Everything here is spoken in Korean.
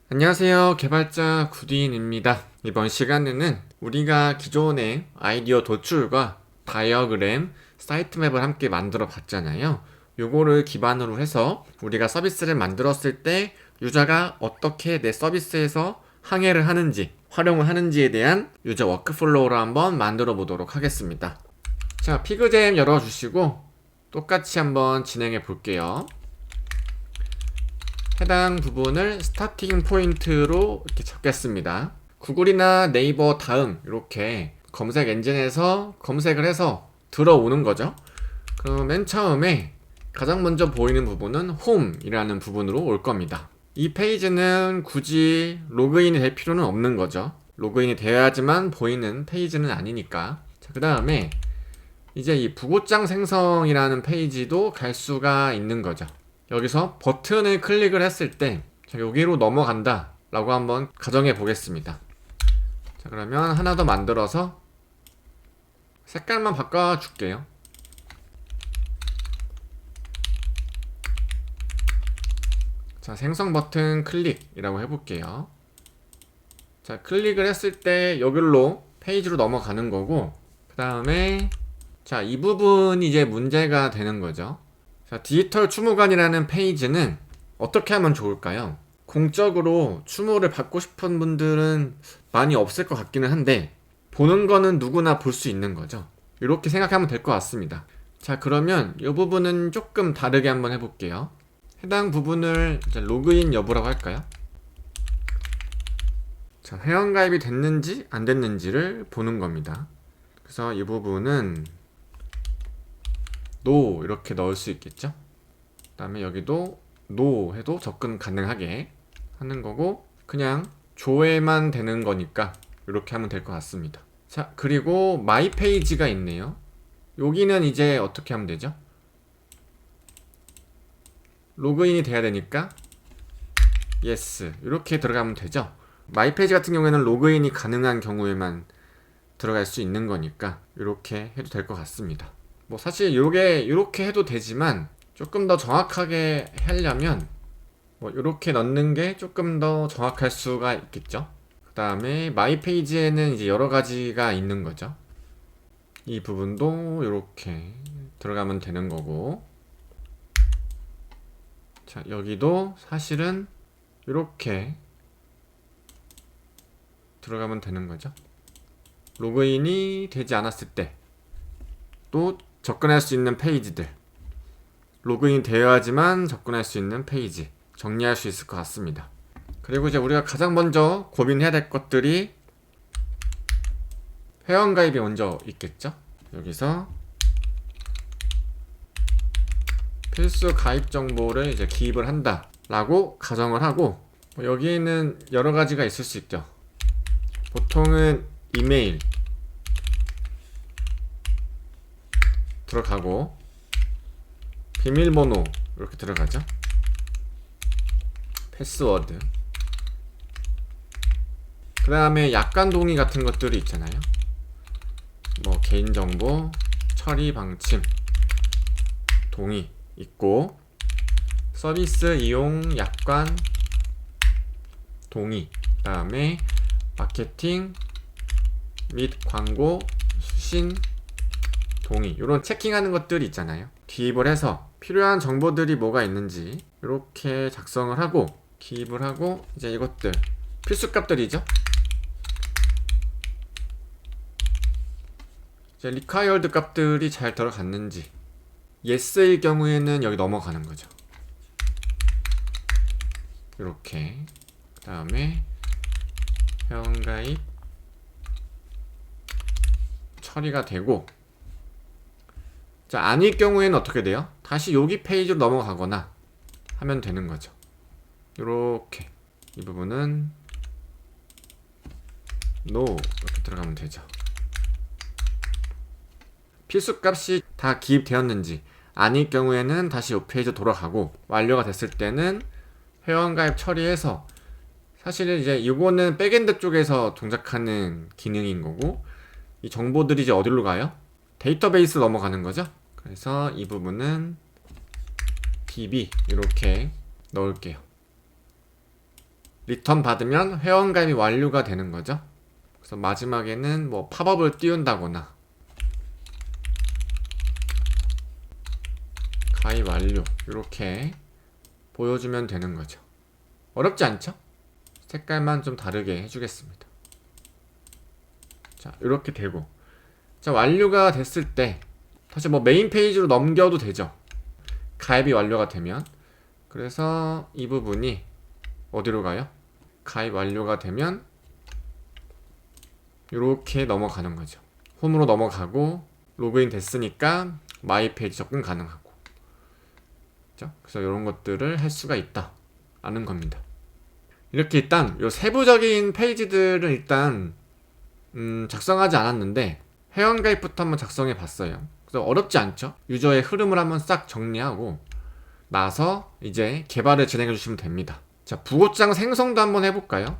안녕하세요. 개발자 구디인입니다. 이번 시간에는 우리가 기존의 아이디어 도출과 다이어그램, 사이트맵을 함께 만들어 봤잖아요. 요거를 기반으로 해서 우리가 서비스를 만들었을 때 유저가 어떻게 내 서비스에서 항해를 하는지, 활용을 하는지에 대한 유저 워크플로우를 한번 만들어 보도록 하겠습니다. 자, 피그잼 열어주시고 똑같이 한번 진행해 볼게요. 해당 부분을 스타팅 포인트로 이렇게 적겠습니다. 구글이나 네이버 다음 이렇게 검색 엔진에서 검색을 해서 들어오는 거죠. 그럼 맨 처음에 가장 먼저 보이는 부분은 홈이라는 부분으로 올 겁니다. 이 페이지는 굳이 로그인이 될 필요는 없는 거죠. 로그인이 되어야지만 보이는 페이지는 아니니까. 자, 그 다음에 이제 이 부고장 생성이라는 페이지도 갈 수가 있는 거죠. 여기서 버튼을 클릭을 했을 때 여기로 넘어간다 라고 한번 가정해 보겠습니다. 자, 그러면 하나 더 만들어서 색깔만 바꿔 줄게요. 자, 생성 버튼 클릭이라고 해볼게요. 자, 클릭을 했을 때 여기로 페이지로 넘어가는 거고, 그 다음에 자, 이 부분이 이제 문제가 되는 거죠. 자, 디지털 추모관이라는 페이지는 어떻게 하면 좋을까요? 공적으로 추모를 받고 싶은 분들은 많이 없을 것 같기는 한데 보는 거는 누구나 볼 수 있는 거죠. 이렇게 생각하면 될 것 같습니다. 자, 그러면 이 부분은 조금 다르게 한번 해볼게요. 해당 부분을 로그인 여부라고 할까요? 자, 회원가입이 됐는지 안 됐는지를 보는 겁니다. 그래서 이 부분은 NO 이렇게 넣을 수 있겠죠. 그 다음에 여기도 NO 해도 접근 가능하게 하는 거고, 그냥 조회만 되는 거니까 이렇게 하면 될 것 같습니다. 자, 그리고 마이 페이지가 있네요. 여기는 이제 어떻게 하면 되죠? 로그인이 돼야 되니까 yes 이렇게 들어가면 되죠. 마이 페이지 같은 경우에는 로그인이 가능한 경우에만 들어갈 수 있는 거니까 이렇게 해도 될 것 같습니다. 뭐 사실 이렇게 해도 되지만 조금 더 정확하게 하려면 뭐 이렇게 넣는 게 조금 더 정확할 수가 있겠죠. 그 다음에 마이 페이지에는 이제 여러 가지가 있는 거죠. 이 부분도 이렇게 들어가면 되는 거고, 자, 여기도 사실은 이렇게 들어가면 되는 거죠. 로그인이 되지 않았을 때 또 접근할 수 있는 페이지들, 로그인 되어야지만 접근할 수 있는 페이지 정리할 수 있을 것 같습니다. 그리고 이제 우리가 가장 먼저 고민해야 될 것들이 회원가입이 먼저 있겠죠. 여기서 필수 가입 정보를 이제 기입을 한다 라고 가정을 하고, 여기에는 여러 가지가 있을 수 있죠. 보통은 이메일 들어가고 비밀번호 이렇게 들어가죠. 패스워드, 그 다음에 약관 동의 같은 것들이 있잖아요. 뭐 개인정보 처리 방침 동의 있고, 서비스 이용 약관 동의, 그 다음에 마케팅 및 광고 수신 동의, 이런 체킹하는 것들이 있잖아요. 기입을 해서 필요한 정보들이 뭐가 있는지 이렇게 작성을 하고 기입을 하고, 이제 이것들 필수 값들이죠. 이제 required 값들이 잘 들어갔는지, yes일 경우에는 여기 넘어가는 거죠. 이렇게. 그 다음에 회원가입 처리가 되고, 자, 아닐 경우에는 어떻게 돼요? 다시 여기 페이지로 넘어가거나 하면 되는 거죠. 이렇게 이 부분은 NO 이렇게 들어가면 되죠. 필수 값이 다 기입되었는지, 아닐 경우에는 다시 이 페이지로 돌아가고, 완료가 됐을 때는 회원가입 처리해서, 사실은 이제 이거는 백엔드 쪽에서 동작하는 기능인 거고, 이 정보들이 이제 어디로 가요? 데이터베이스 넘어가는 거죠. 그래서 이 부분은 DB 이렇게 넣을게요. 리턴 받으면 회원가입이 완료가 되는 거죠. 그래서 마지막에는 뭐 팝업을 띄운다거나 가입 완료 이렇게 보여주면 되는 거죠. 어렵지 않죠? 색깔만 좀 다르게 해주겠습니다. 자, 이렇게 되고, 자, 완료가 됐을 때 사실 뭐 메인 페이지로 넘겨도 되죠. 가입이 완료가 되면. 그래서 이 부분이 어디로 가요? 가입 완료가 되면 이렇게 넘어가는 거죠. 홈으로 넘어가고 로그인 됐으니까 마이 페이지 접근 가능하고. 그렇죠? 그래서 이런 것들을 할 수가 있다 라는 겁니다. 이렇게 일단 요 세부적인 페이지들은 일단 작성하지 않았는데 회원가입부터 한번 작성해 봤어요. 그래서 어렵지 않죠? 유저의 흐름을 한번 싹 정리하고 나서 이제 개발을 진행해 주시면 됩니다. 자, 부고장 생성도 한번 해볼까요?